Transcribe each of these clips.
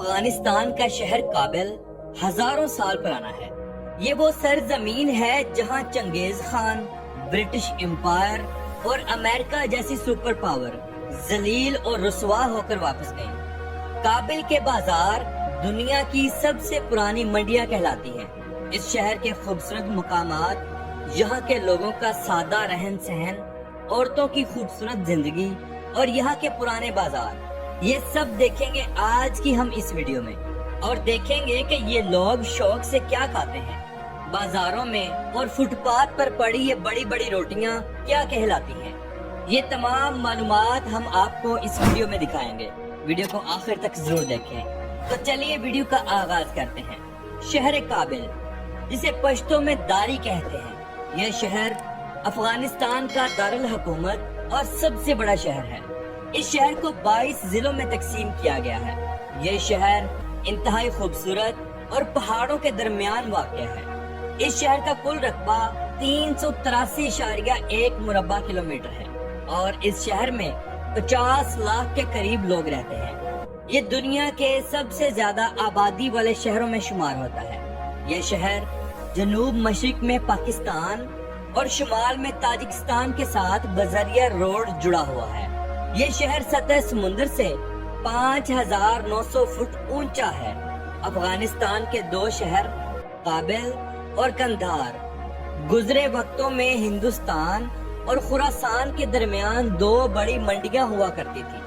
افغانستان کا شہر کابل ہزاروں سال پرانا ہے۔ یہ وہ سرزمین ہے جہاں چنگیز خان، برٹش امپائر اور امریکہ جیسی سپر پاور ذلیل اور رسوا ہو کر واپس گئیں۔ کابل کے بازار دنیا کی سب سے پرانی منڈیاں کہلاتی ہیں۔ اس شہر کے خوبصورت مقامات، یہاں کے لوگوں کا سادہ رہن سہن، عورتوں کی خوبصورت زندگی اور یہاں کے پرانے بازار، یہ سب دیکھیں گے آج کی ہم اس ویڈیو میں، اور دیکھیں گے کہ یہ لوگ شوق سے کیا کھاتے ہیں، بازاروں میں اور فٹ پاتھ پر پڑی یہ بڑی بڑی روٹیاں کیا کہلاتی ہیں۔ یہ تمام معلومات ہم آپ کو اس ویڈیو میں دکھائیں گے۔ ویڈیو کو آخر تک ضرور دیکھیں۔ تو چلیے ویڈیو کا آغاز کرتے ہیں۔ شہر کابل، جسے پشتو میں داری کہتے ہیں، یہ شہر افغانستان کا دارالحکومت اور سب سے بڑا شہر ہے۔ اس شہر کو 22 ضلعوں میں تقسیم کیا گیا ہے۔ یہ شہر انتہائی خوبصورت اور پہاڑوں کے درمیان واقع ہے۔ اس شہر کا کل رقبہ 383.1 مربع کلومیٹر ہے اور اس شہر میں 50 لاکھ کے قریب لوگ رہتے ہیں۔ یہ دنیا کے سب سے زیادہ آبادی والے شہروں میں شمار ہوتا ہے۔ یہ شہر جنوب مشرق میں پاکستان اور شمال میں تاجکستان کے ساتھ بذریعہ روڈ جڑا ہوا ہے۔ یہ شہر سطح سمندر سے 5900 فٹ اونچا ہے۔ افغانستان کے دو شہر کابل اور قندھار گزرے وقتوں میں ہندوستان اور خراسان کے درمیان دو بڑی منڈیاں ہوا کرتی تھی۔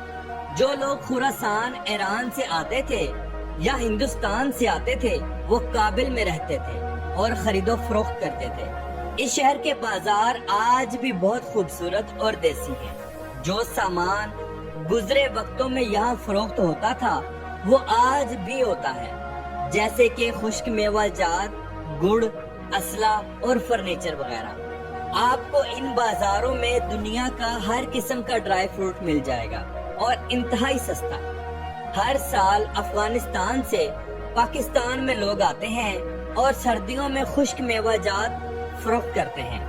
جو لوگ خراسان ایران سے آتے تھے یا ہندوستان سے آتے تھے وہ کابل میں رہتے تھے اور خرید و فروخت کرتے تھے۔ اس شہر کے بازار آج بھی بہت خوبصورت اور دیسی ہیں۔ جو سامان گزرے وقتوں میں یہاں فروخت ہوتا تھا وہ آج بھی ہوتا ہے، جیسے کہ خشک میوہ جات، گڑ، اسلحہ اور فرنیچر وغیرہ۔ آپ کو ان بازاروں میں دنیا کا ہر قسم کا ڈرائی فروٹ مل جائے گا اور انتہائی سستا۔ ہر سال افغانستان سے پاکستان میں لوگ آتے ہیں اور سردیوں میں خشک میوہ جات فروخت کرتے ہیں،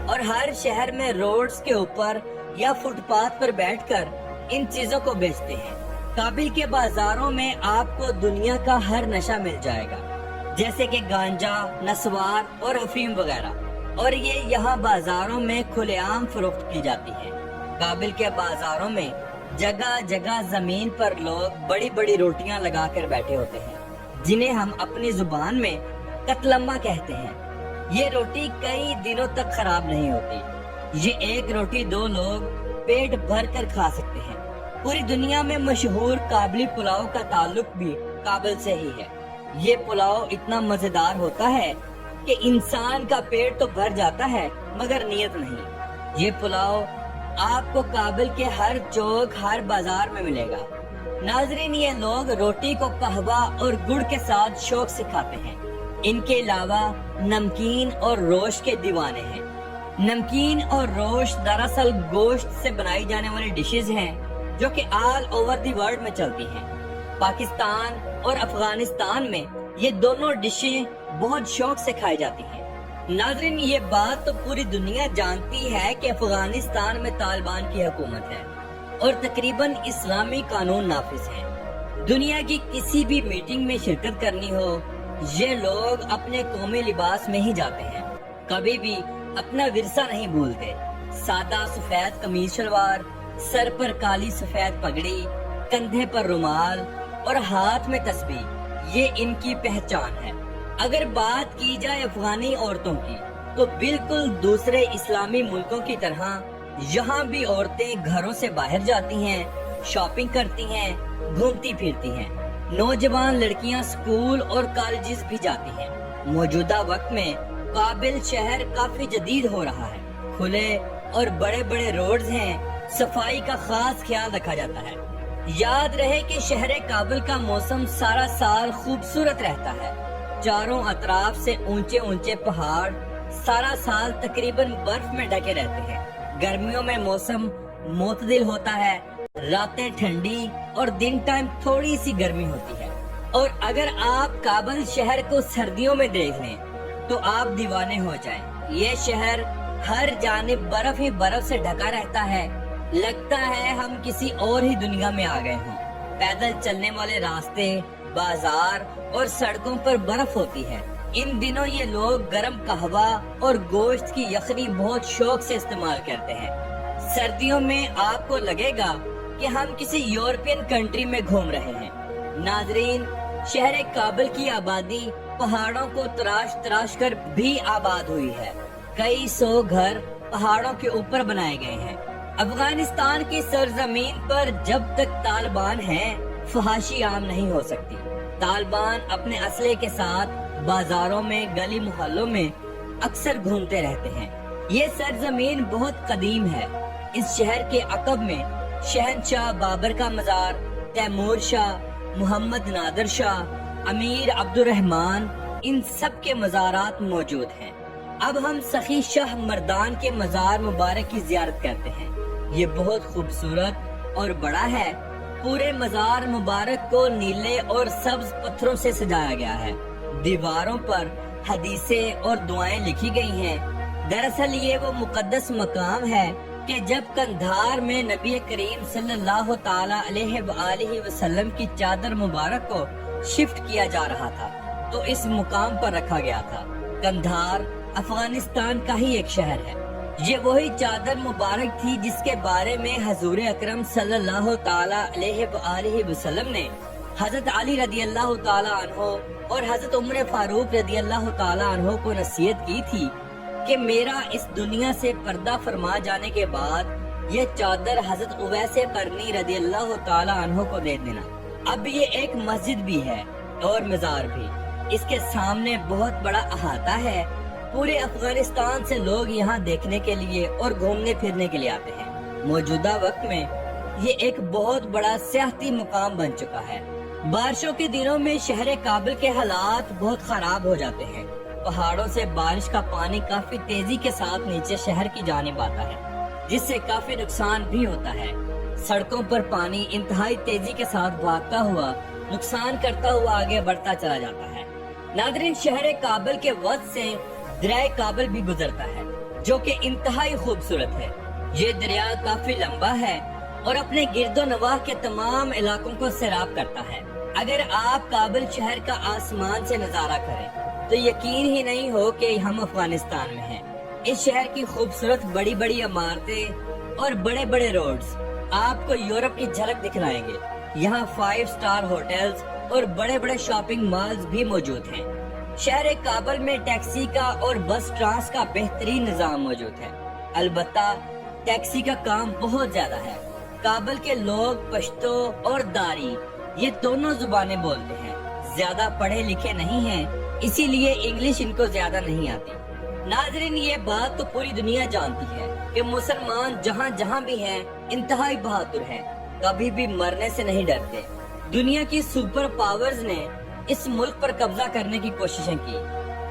اور ہر شہر میں روڈز کے اوپر یا فٹ پاتھ پر بیٹھ کر ان چیزوں کو بیچتے ہیں۔ کابل کے بازاروں میں آپ کو دنیا کا ہر نشہ مل جائے گا، جیسے کہ گانجا، نسوار اور افیم وغیرہ، اور یہ یہاں بازاروں میں کھلے عام فروخت کی جاتی ہے۔ کابل کے بازاروں میں جگہ جگہ زمین پر لوگ بڑی بڑی روٹیاں لگا کر بیٹھے ہوتے ہیں، جنہیں ہم اپنی زبان میں کتلمہ کہتے ہیں۔ یہ روٹی کئی دنوں تک خراب نہیں ہوتی۔ یہ ایک روٹی دو لوگ پیٹ بھر کر کھا سکتے ہیں۔ پوری دنیا میں مشہور کابلی پلاؤ کا تعلق بھی کابل سے ہی ہے۔ یہ پلاؤ اتنا مزیدار ہوتا ہے کہ انسان کا پیٹ تو بھر جاتا ہے مگر نیت نہیں۔ یہ پلاؤ آپ کو کابل کے ہر چوک، ہر بازار میں ملے گا۔ ناظرین، یہ لوگ روٹی کو قہوہ اور گڑ کے ساتھ شوق سے کھاتے ہیں۔ ان کے علاوہ نمکین اور روش کے دیوانے ہیں۔ نمکین اور روش دراصل گوشت سے بنائی جانے والی ڈشز ہیں جو کہ آل اوور دی ورلڈ میں چلتی ہیں۔ پاکستان اور افغانستان میں یہ دونوں ڈشیں بہت شوق سے کھائی جاتی ہیں۔ ناظرین، یہ بات تو پوری دنیا جانتی ہے کہ افغانستان میں طالبان کی حکومت ہے اور تقریباً اسلامی قانون نافذ ہیں۔ دنیا کی کسی بھی میٹنگ میں شرکت کرنی ہو، یہ لوگ اپنے قومی لباس میں ہی جاتے ہیں، کبھی بھی اپنا ورثہ نہیں بھولتے۔ سادہ سفید قمیض شلوار، سر پر کالی سفید پگڑی، کندھے پر رومال اور ہاتھ میں تسبیح، یہ ان کی پہچان ہے۔ اگر بات کی جائے افغانی عورتوں کی تو بالکل دوسرے اسلامی ملکوں کی طرح یہاں بھی عورتیں گھروں سے باہر جاتی ہیں، شاپنگ کرتی ہیں، گھومتی پھرتی ہیں۔ نوجوان لڑکیاں سکول اور کالجز بھی جاتی ہیں۔ موجودہ وقت میں کابل شہر کافی جدید ہو رہا ہے۔ کھلے اور بڑے بڑے روڈز ہیں، صفائی کا خاص خیال رکھا جاتا ہے۔ یاد رہے کہ شہر کابل کا موسم سارا سال خوبصورت رہتا ہے۔ چاروں اطراف سے اونچے اونچے پہاڑ سارا سال تقریباً برف میں ڈھکے رہتے ہیں۔ گرمیوں میں موسم معتدل ہوتا ہے، راتیں ٹھنڈی اور دن ٹائم تھوڑی سی گرمی ہوتی ہے۔ اور اگر آپ کابل شہر کو سردیوں میں دیکھ لیں تو آپ دیوانے ہو جائیں۔ یہ شہر ہر جانب برف ہی برف سے ڈھکا رہتا ہے، لگتا ہے ہم کسی اور ہی دنیا میں آ گئے ہوں۔ پیدل چلنے والے راستے، बाजार और सड़कों पर बर्फ होती है। इन दिनों ये लोग गर्म कहवा और गोश्त की यखनी बहुत शौक से इस्तेमाल करते हैं। सर्दियों में आपको लगेगा कि हम किसी यूरोपियन कंट्री में घूम रहे हैं। नाजरीन, शहर काबुल की आबादी पहाड़ों को तराश तराश कर भी आबाद हुई है। कई सौ घर पहाड़ों के ऊपर बनाए गए हैं। अफगानिस्तान की सरजमीन पर जब तक तालिबान हैं, फहाशी आम नहीं हो सकती। तालिबान अपने असले के साथ बाजारों में, गली मोहल्लों में अक्सर घूमते रहते हैं। ये सरजमीन बहुत कदीम है। इस शहर के अकब में शहनशाह बाबर का मजार, तैमूर शाह, मोहम्मद नादिर शाह, अमीर अब्दुर्रहमान, इन सब के मज़ारात मौजूद हैं। अब हम सखी शाह मर्दान के मजार मुबारक की जियारत करते हैं। ये बहुत खूबसूरत और बड़ा है। पूरे मजार मुबारक को नीले और सब्ज पत्थरों से सजाया गया है। दीवारों पर हदीसें और दुआएं लिखी गई हैं। दरअसल ये वो मुकद्दस मकाम है कि जब कंधार में नबी करीम सल्लल्लाहु ताला अलैहि वसल्लम की चादर मुबारक को शिफ्ट किया जा रहा था तो इस मुकाम पर रखा गया था। कंधार अफगानिस्तान का ही एक शहर है। ये वही चादर मुबारक थी जिसके बारे में हजूर अकरम सल्लल्लाहु ताला अलैहि वसल्लम ने हजरत अली रदी अल्लाह ताला अन्हो और हजरत उमर फारूक रदी अल्लाह ताला अन्हो को नसीहत की थी कि मेरा इस दुनिया से पर्दा फरमा जाने के बाद ये चादर हजरत उवैसे करनी रदी अल्लाह ताला अन्हो को दे देना। अब ये एक मस्जिद भी है और मजार भी। इसके सामने बहुत बड़ा अहाता है। पूरे अफगानिस्तान से लोग यहाँ देखने के लिए और घूमने फिरने के लिए आते हैं। मौजूदा वक्त में ये एक बहुत बड़ा सियाहती मुकाम बन चुका है। बारिशों के दिनों में शहर काबुल के हालात बहुत खराब हो जाते हैं। पहाड़ों से बारिश का पानी काफी तेजी के साथ नीचे शहर की जानिब आता है, जिससे काफी नुकसान भी होता है। सड़कों पर पानी इंतहाई तेजी के साथ भागता हुआ नुकसान करता हुआ आगे बढ़ता चला जाता है। नादरीन, शहर काबुल के वक्त से दरिया काबुल भी गुजरता है जो कि इंतहाई खूबसूरत है। ये दरिया काफी लंबा है और अपने गिरदो नवाह के तमाम इलाकों को सैराब करता है। अगर आप काबुल शहर का आसमान से नजारा करें तो यकीन ही नहीं हो कि हम अफगानिस्तान में हैं। इस शहर की खूबसूरत बड़ी बड़ी इमारतें और बड़े बड़े रोड्स आपको यूरोप की झलक दिखलाएंगे। यहाँ 5 स्टार होटल्स और बड़े बड़े शॉपिंग मॉल्स भी मौजूद हैं। शहर काबुल में टैक्सी का और बस ट्रांस का बेहतरीन निजाम मौजूद है। अलबत्ता टैक्सी का काम बहुत ज्यादा है। काबुल के लोग पश्तो और दारी ये दोनों जुबानें बोलते हैं। ज्यादा पढ़े लिखे नहीं हैं, इसीलिए इंग्लिश इनको ज्यादा नहीं आती। नाजरीन, ये बात तो पूरी दुनिया जानती है कि मुसलमान जहाँ जहाँ भी हैं इंतहाई बहादुर हैं, कभी भी मरने से नहीं डरते। दुनिया की सुपर पावर्स ने इस मुल्क पर कब्जा करने की कोशिशें की।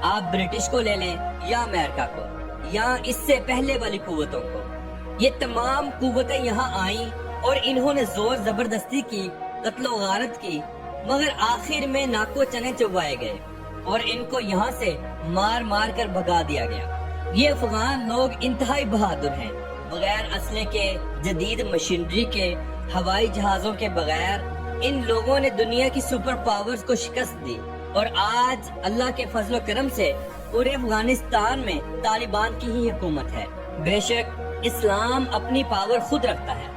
आप ब्रिटिश को ले लें या अमेरिका को या इससे पहले वाली कुव्वतों को, ये तमाम कुव्वतें यहाँ आईं और इन्होंने जोर जबरदस्ती की, कत्लो गारत की, मगर आखिर में नाको चने चुबाए गए और इनको यहाँ से मार मार कर भगा दिया गया। ये अफगान लोग इंतहाई बहादुर हैं। बगैर असले के, जदीद मशीनरी के, हवाई जहाजों के बगैर इन लोगों ने दुनिया की सुपर पावर्स को शिकस्त दी और आज अल्लाह के फजलो करम से पूरे अफगानिस्तान में तालिबान की ही हुकूमत है। बेशक इस्लाम अपनी पावर खुद रखता है।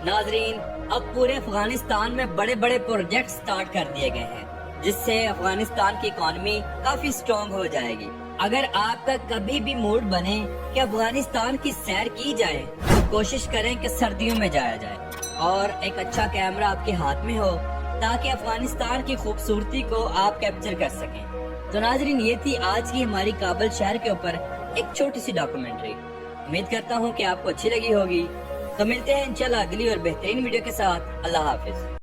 नाजरीन, अब पूरे अफगानिस्तान में बड़े बड़े प्रोजेक्ट स्टार्ट कर दिए गए हैं जिससे अफगानिस्तान की इकोनॉमी काफी स्ट्रॉन्ग हो जाएगी। अगर आपका कभी भी मूड बने कि अफगानिस्तान की सैर की जाए तो कोशिश करें कि सर्दियों में जाया जाए और एक अच्छा कैमरा आपके हाथ में हो ताकि अफगानिस्तान की खूबसूरती को आप कैप्चर कर सकें। तो नाजरीन, ये थी आज की हमारी काबुल शहर के ऊपर एक छोटी सी डॉक्यूमेंट्री। उम्मीद करता हूँ कि आपको अच्छी लगी होगी। तो मिलते हैं इंशाल्लाह अगली और बेहतरीन वीडियो के साथ। अल्लाह हाफिज।